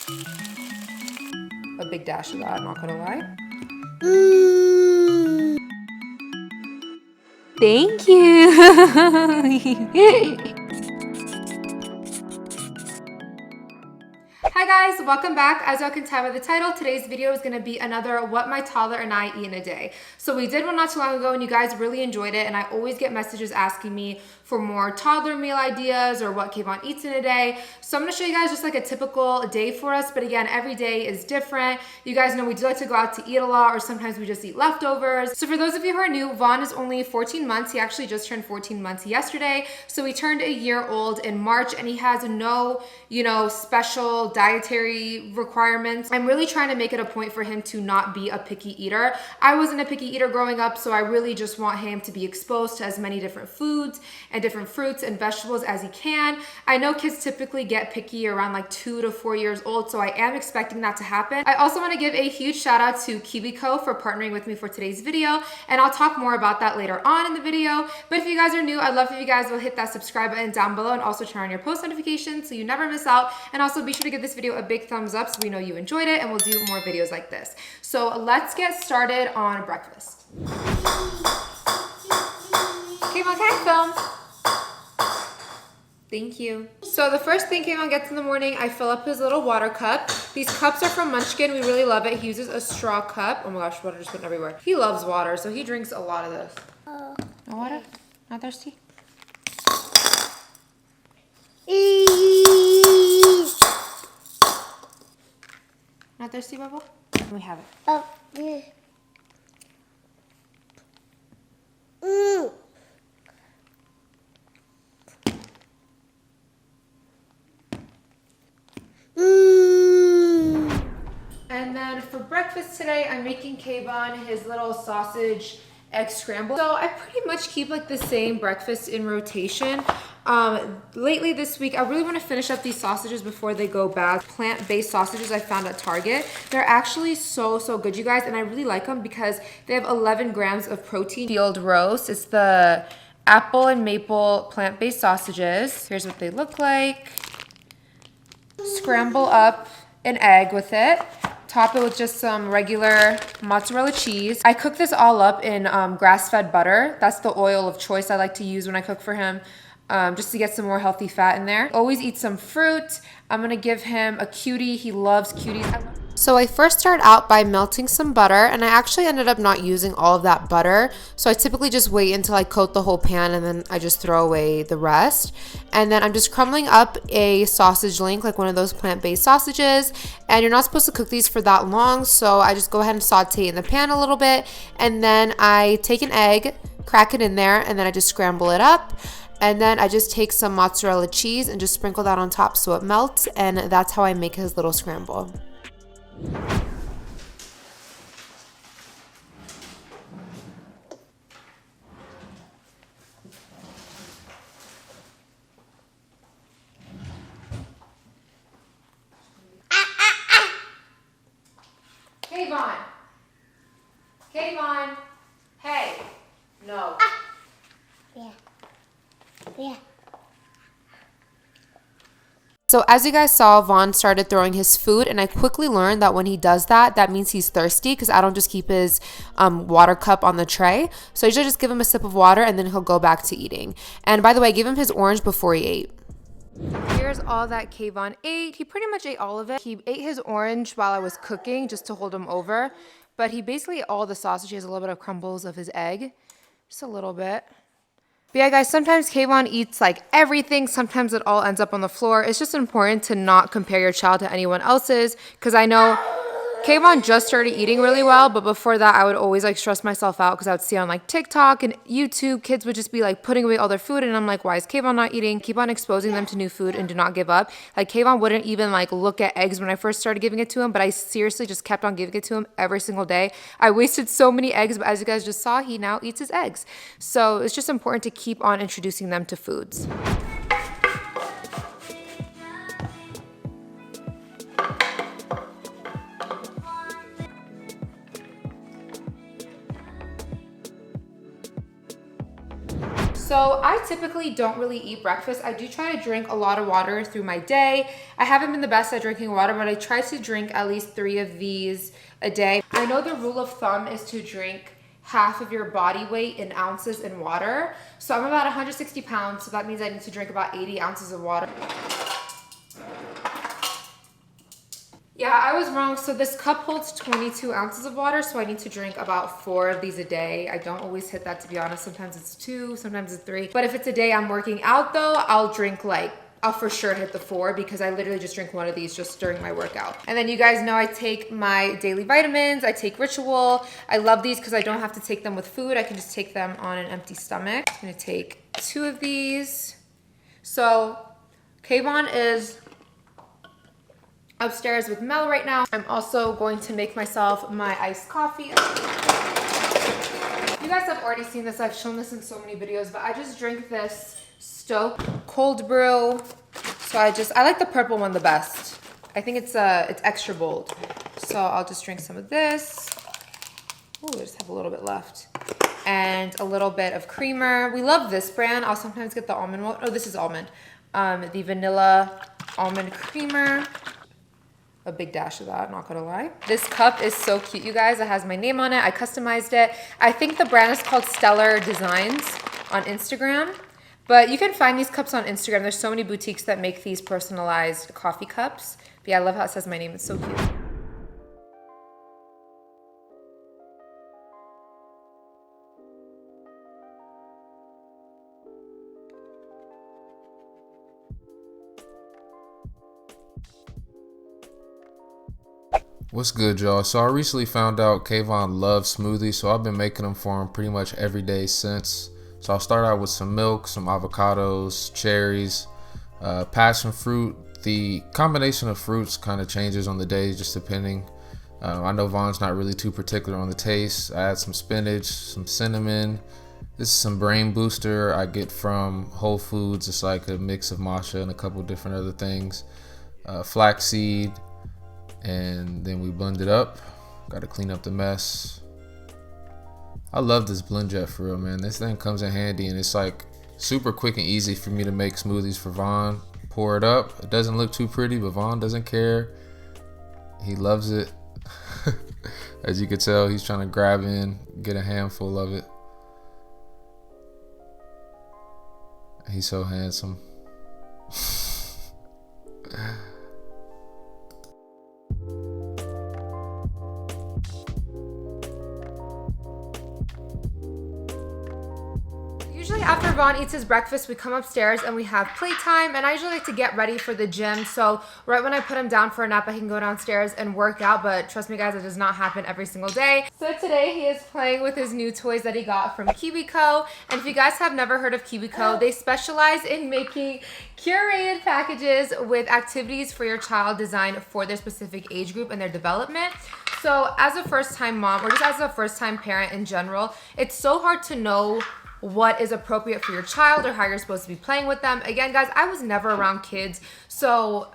A big dash of that, not gonna lie. Thank you. Hi guys, welcome back. As y'all can tell by the title, today's video is gonna be another what my toddler and I eat in a day. So we did one not too long ago and you guys really enjoyed it, and I always get messages asking me for more toddler meal ideas or what Kayvon eats in a day. So I'm gonna show you guys just like a typical day for us, but again, every day is different. You guys know we do like to go out to eat a lot, or sometimes we just eat leftovers. So for those of you who are new, Vaughn is only 14 months. He actually just turned 14 months yesterday. So he turned a year old in March and he has no, special dietary requirements. I'm really trying to make it a point for him to not be a picky eater. I wasn't a picky eater growing up, so I really just want him to be exposed to as many different foods and different fruits and vegetables as he can. I know kids typically get picky around like 2 to 4 years old, so I am expecting that to happen. I also want to give a huge shout out to KiwiCo for partnering with me for today's video, and I'll talk more about that later on in the video. But if you guys are new, I'd love if you guys will hit that subscribe button down below and also turn on your post notifications so you never miss out. And also be sure to give this video a big thumbs up so we know you enjoyed it, and we'll do more videos like this. So let's get started on breakfast. Okay, can I film? Thank you. So the first thing Kayvon gets in the morning, I fill up his little water cup. These cups are from Munchkin. We really love it. He uses a straw cup. Oh my gosh, water just went everywhere. He loves water, so he drinks a lot of this. No water? Not thirsty? Not thirsty, Bubble? We have it. Oh, yeah. And then for breakfast today, I'm making Kayvon his little sausage egg scramble. So I pretty much keep like the same breakfast in rotation. Lately this week, I really want to finish up these sausages before they go bad. Plant-based sausages I found at Target. They're actually so good, you guys, and I really like them because they have 11 grams of protein. Field roast. It's the apple and maple plant-based sausages. Here's what they look like. Scramble up an egg with it. Top it with just some regular mozzarella cheese. I cook this all up in grass-fed butter. That's the oil of choice I like to use when I cook for him, just to get some more healthy fat in there. Always eat some fruit. I'm gonna give him a cutie. He loves cuties. So I first start out by melting some butter, and I actually ended up not using all of that butter. So I typically just wait until I coat the whole pan and then I just throw away the rest. And then I'm just crumbling up a sausage link, like one of those plant-based sausages. And you're not supposed to cook these for that long, so I just go ahead and saute in the pan a little bit. And then I take an egg, crack it in there, and then I just scramble it up. And then I just take some mozzarella cheese and just sprinkle that on top so it melts. And that's how I make his little scramble. Kayvon. Kayvon. Hey. No. Yeah. Yeah. So as you guys saw, Vaughn started throwing his food, and I quickly learned that when he does that, that means he's thirsty, because I don't just keep his water cup on the tray. So I usually just give him a sip of water and then he'll go back to eating. And by the way, I gave him his orange before he ate. Here's all that Kayvon ate. He pretty much ate all of it. He ate his orange while I was cooking just to hold him over, but he basically ate all the sausage. He has a little bit of crumbles of his egg, just a little bit. But yeah, guys, sometimes Kayvon eats like everything. Sometimes it all ends up on the floor. It's just important to not compare your child to anyone else's, because I know Kayvon just started eating really well, but before that I would always like stress myself out because I would see on like TikTok and YouTube, kids would just be like putting away all their food, and I'm like, why is Kayvon not eating? Keep on exposing them to new food and do not give up. Like Kayvon wouldn't even like look at eggs when I first started giving it to him, but I seriously just kept on giving it to him every single day. I wasted so many eggs, but as you guys just saw, he now eats his eggs. So it's just important to keep on introducing them to foods. So I typically don't really eat breakfast. I do try to drink a lot of water through my day. I haven't been the best at drinking water, but I try to drink at least 3 of these a day. I know the rule of thumb is to drink half of your body weight in ounces in water. So I'm about 160 pounds, so that means I need to drink about 80 ounces of water. Yeah, I was wrong. So this cup holds 22 ounces of water, so I need to drink about 4 of these a day. I don't always hit that, to be honest. Sometimes it's 2, sometimes it's 3. But if it's a day I'm working out though, I'll for sure hit the 4 because I literally just drink 1 of these just during my workout. And then you guys know I take my daily vitamins. I take Ritual. I love these because I don't have to take them with food. I can just take them on an empty stomach. I'm gonna take 2 of these. So Kayvon is upstairs with Mel right now. I'm also going to make myself my iced coffee. You guys have already seen this. I've shown this in so many videos, but I just drink this Stoke cold brew. So I like the purple one the best. I think it's extra bold. So I'll just drink some of this. Oh, I just have a little bit left. And a little bit of creamer. We love this brand. I'll sometimes get the almond one. Oh, this is almond. The vanilla almond creamer. A big dash of that, not gonna lie. This cup is so cute, you guys. It has my name on it. I customized it. I think the brand is called Stellar Designs on Instagram. But you can find these cups on Instagram. There's so many boutiques that make these personalized coffee cups. But yeah, I love how it says my name. It's so cute. What's good, y'all? So I recently found out Kayvon loves smoothies, so I've been making them for him pretty much every day since. So I'll start out with some milk, some avocados, cherries, passion fruit. The combination of fruits kind of changes on the day, just depending. I know Von's not really too particular on the taste. I add some spinach, some cinnamon. This is some brain booster I get from Whole Foods. It's like a mix of matcha and a couple different other things. Flaxseed. And then we blend it up. Got to clean up the mess. I love this blend jet for real, man. This thing comes in handy and it's like super quick and easy for me to make smoothies for Von. Pour it up. It doesn't look too pretty, but Von doesn't care. He loves it. As you can tell, he's trying to grab in, get a handful of it. He's so handsome. Usually after Von eats his breakfast, we come upstairs and we have playtime, and I usually like to get ready for the gym. So right when I put him down for a nap, I can go downstairs and work out, but trust me guys, it does not happen every single day. So today he is playing with his new toys that he got from KiwiCo. And if you guys have never heard of KiwiCo, they specialize in making curated packages with activities for your child designed for their specific age group and their development. So as a first-time mom, or just as a first-time parent in general, it's so hard to know what is appropriate for your child or how you're supposed to be playing with them. Again, guys, I was never around kids, so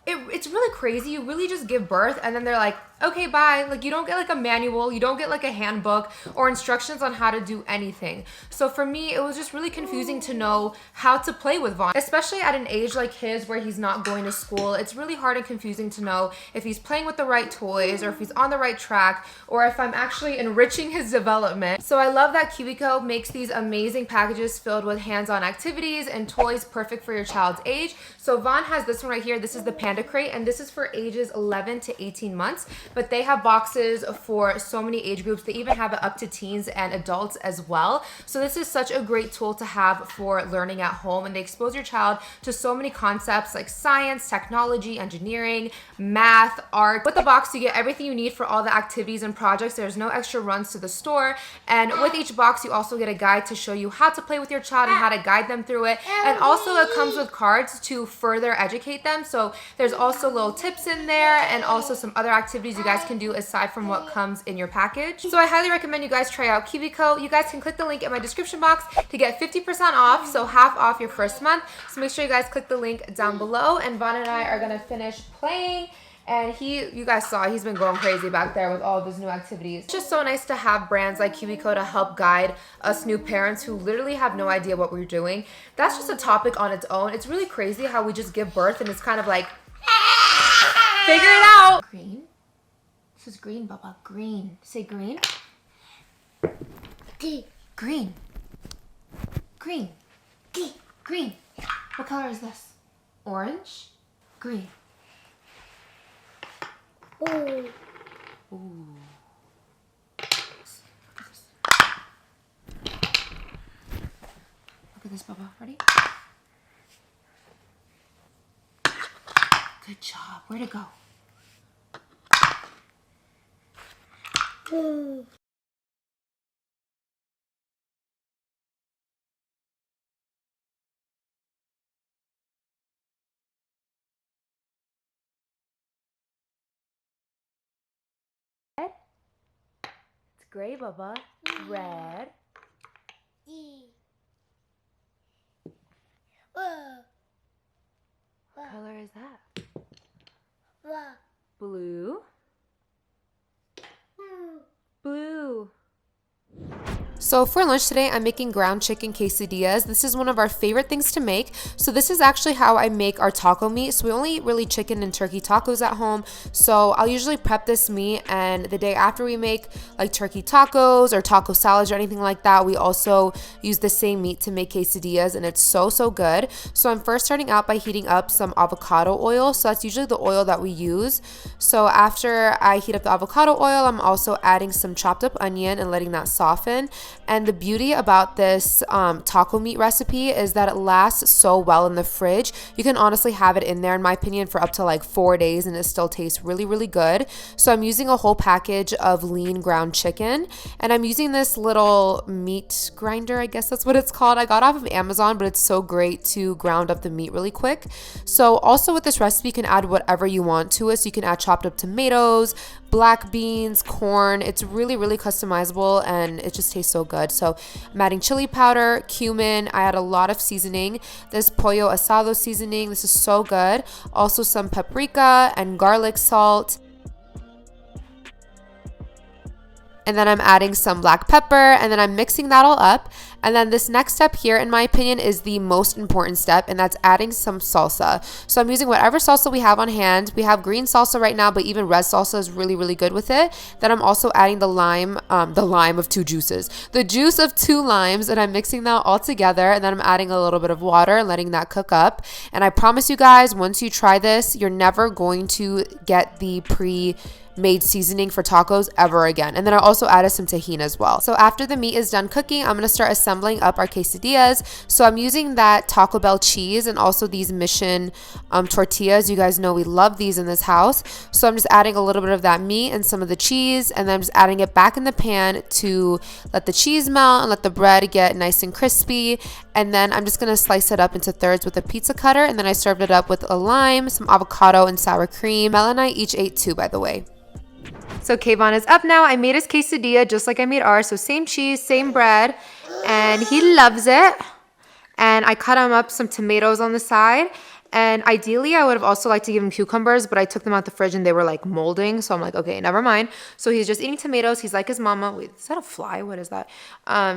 it's really crazy. You really just give birth and then they're like, okay, bye. Like, you don't get like a manual, you don't get like a handbook or instructions on how to do anything. So for me, it was just really confusing to know how to play with Von, especially at an age like his where he's not going to school. It's really hard and confusing to know if he's playing with the right toys or if he's on the right track or if I'm actually enriching his development. So I love that KiwiCo makes these amazing packages filled with hands-on activities and toys perfect for your child's age. So Von has this one right here. This is the Panda Crate, and this is for ages 11 to 18 months. But they have boxes for so many age groups. They even have it up to teens and adults as well. So this is such a great tool to have for learning at home, and they expose your child to so many concepts like science, technology, engineering, math, art. With the box, you get everything you need for all the activities and projects. There's no extra runs to the store. And with each box, you also get a guide to show you how to play with your child and how to guide them through it. And also it comes with cards to further educate them. So there's also little tips in there and also some other activities you you guys can do aside from what comes in your package. So I highly recommend you guys try out KiwiCo. You guys can click the link in my description box to get 50% off, so half off your first month. So make sure you guys click the link down below. And Vaughn and I are gonna finish playing. And you guys saw, he's been going crazy back there with all of his new activities. It's just so nice to have brands like KiwiCo to help guide us new parents who literally have no idea what we're doing. That's just a topic on its own. It's really crazy how we just give birth and it's kind of like, figure it out. Green. This is green, Bubba. Green. Say green. Green. Green. Green. Green. What color is this? Orange? Green. Ooh. Ooh. Look at this, Bubba. Ready? Good job. Where'd it go? Ooh. It's gray, Bubba. Red. E. Whoa. What color is that? Whoa. Blue. Ooh. Blue. So for lunch today, I'm making ground chicken quesadillas. This is one of our favorite things to make. So this is actually how I make our taco meat. So we only eat really chicken and turkey tacos at home. So I'll usually prep this meat, and the day after we make like turkey tacos or taco salads or anything like that, we also use the same meat to make quesadillas, and it's so good. So I'm first starting out by heating up some avocado oil. So that's usually the oil that we use. So after I heat up the avocado oil, I'm also adding some chopped up onion and letting that soften. And the beauty about this taco meat recipe is that it lasts so well in the fridge. You can honestly have it in there, in my opinion, for up to like 4 days, and it still tastes really good. So I'm using a whole package of lean ground chicken, and I'm using this little meat grinder, I guess that's what it's called. I got off of Amazon, but it's so great to ground up the meat really quick. So also with this recipe, you can add whatever you want to it. So you can add chopped up tomatoes, black beans, corn. It's really customizable, and it just tastes so good. So I'm adding chili powder, cumin. I add a lot of seasoning. This pollo asado seasoning, this is so good. Also some paprika and garlic salt. And then I'm adding some black pepper, and then I'm mixing that all up. And then this next step here, in my opinion, is the most important step, and that's adding some salsa. So I'm using whatever salsa we have on hand. We have green salsa right now, but even red salsa is really good with it. Then I'm also adding the lime of two juices. The juice of 2 limes, and I'm mixing that all together, and then I'm adding a little bit of water and letting that cook up. And I promise you guys, once you try this, you're never going to get the pre-made seasoning for tacos ever again. And then I also added some tahini as well. So after the meat is done cooking, I'm going to start assembling up our quesadillas. So I'm using that Taco Bell cheese and also these Mission tortillas. You guys know we love these in this house. So I'm just adding a little bit of that meat and some of the cheese, and then I'm just adding it back in the pan to let the cheese melt and let the bread get nice and crispy. And then I'm just going to slice it up into thirds with a pizza cutter, and then I served it up with a lime, some avocado, and sour cream. Mel and I each ate 2, by the way. So Kayvon is up now. I made his quesadilla just like I made ours. So same cheese, same bread, and he loves it. And I cut him up some tomatoes on the side. And ideally, I would have also liked to give him cucumbers, but I took them out the fridge and they were like molding. So I'm like, okay, never mind. So he's just eating tomatoes. He's like his mama. Wait, is that a fly? What is that?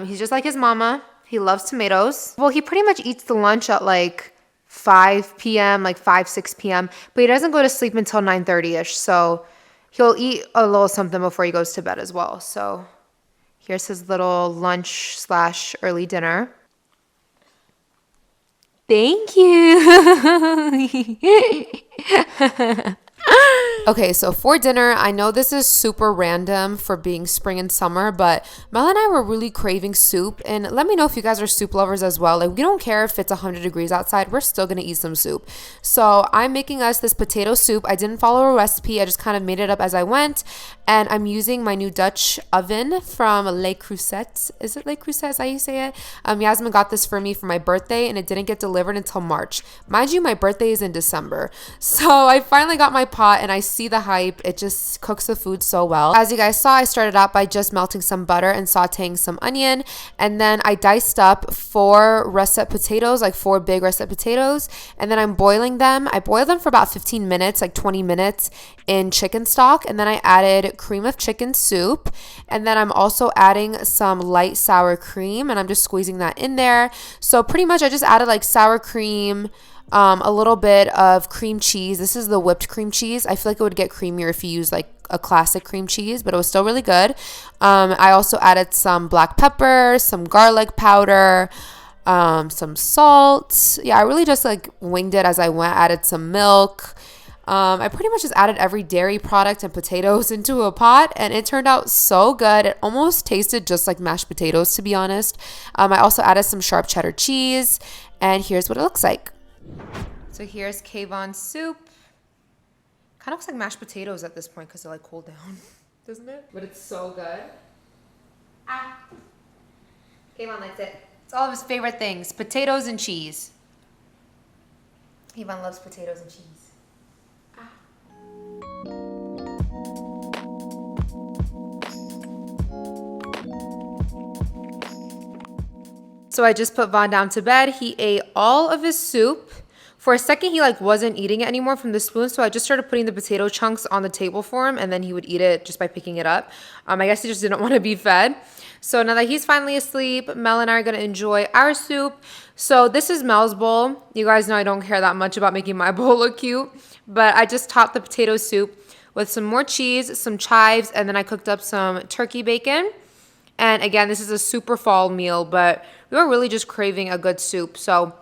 He's just like his mama. He loves tomatoes. Well, he pretty much eats the lunch at like 5 p.m., like 5, 6 p.m. But he doesn't go to sleep until 9:30-ish. So he'll eat a little something before he goes to bed as well. So here's his little lunch / early dinner. Thank you. Okay, so for dinner, I know this is super random for being spring and summer, but Mel and I were really craving soup. And let me know if you guys are soup lovers as well. Like, we don't care if it's 100 degrees outside. We're still going to eat some soup. So I'm making us this potato soup. I didn't follow a recipe. I just kind of made it up as I went. And I'm using my new Dutch oven from Le Creuset. Is it Le Creuset? Is that how you say it? Yasmin got this for me for my birthday, and it didn't get delivered until March. Mind you, my birthday is in December. So I finally got my pot, and I see the hype. It just cooks the food so well. As you guys saw, I started out by just melting some butter and sauteing some onion. And then I diced up 4 russet potatoes, like 4 big russet potatoes. And then I'm boiling them. I boiled them for about 15 minutes, like 20 minutes in chicken stock. And then I added cream of chicken soup. And then I'm also adding some light sour cream. And I'm just squeezing that in there. So pretty much I just added like sour cream, a little bit of cream cheese. This is the whipped cream cheese. I feel like it would get creamier if you use like a classic cream cheese, but it was still really good. I also added some black pepper, some garlic powder, some salt. Yeah, I really just like winged it as I went. Added some milk. I pretty much just added every dairy product and potatoes into a pot, and it turned out so good. It almost tasted just like mashed potatoes, to be honest. I also added some sharp cheddar cheese, and here's what it looks like. So here's Kayvon's soup. Kind of looks like mashed potatoes at this point because they're like cooled down, doesn't it? But it's so good. Ah, Kayvon likes it. It's all of his favorite things: potatoes and cheese. Kayvon loves potatoes and cheese. Ah. So I just put Vaughn down to bed. He ate all of his soup. For a second, he like wasn't eating it anymore from the spoon, so I just started putting the potato chunks on the table for him, and then he would eat it just by picking it up. I guess he just didn't want to be fed. So now that he's finally asleep, Mel and I are going to enjoy our soup. So this is Mel's bowl. You guys know I don't care that much about making my bowl look cute, but I just topped the potato soup with some more cheese, some chives, and then I cooked up some turkey bacon. And again, this is a super fall meal, but we were really just craving a good soup. So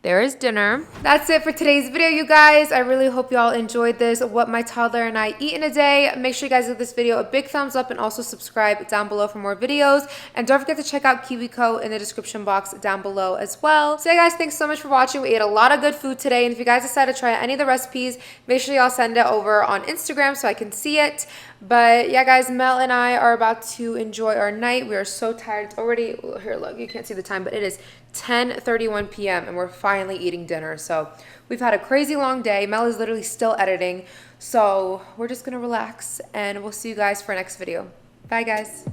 there is dinner. That's it for today's video, you guys. I really hope y'all enjoyed this, what my toddler and I eat in a day. Make sure you guys give this video a big thumbs up and also subscribe down below for more videos. And don't forget to check out KiwiCo in the description box down below as well. So yeah, guys, thanks so much for watching. We ate a lot of good food today. And if you guys decide to try any of the recipes, make sure y'all send it over on Instagram so I can see it. But yeah, guys, Mel and I are about to enjoy our night. We are so tired. It's already, here, look, you can't see the time, but it is 10:31 p.m. and we're finally eating dinner. So we've had a crazy long day. Mel is literally still editing. So we're just going to relax, and we'll see you guys for our next video. Bye, guys.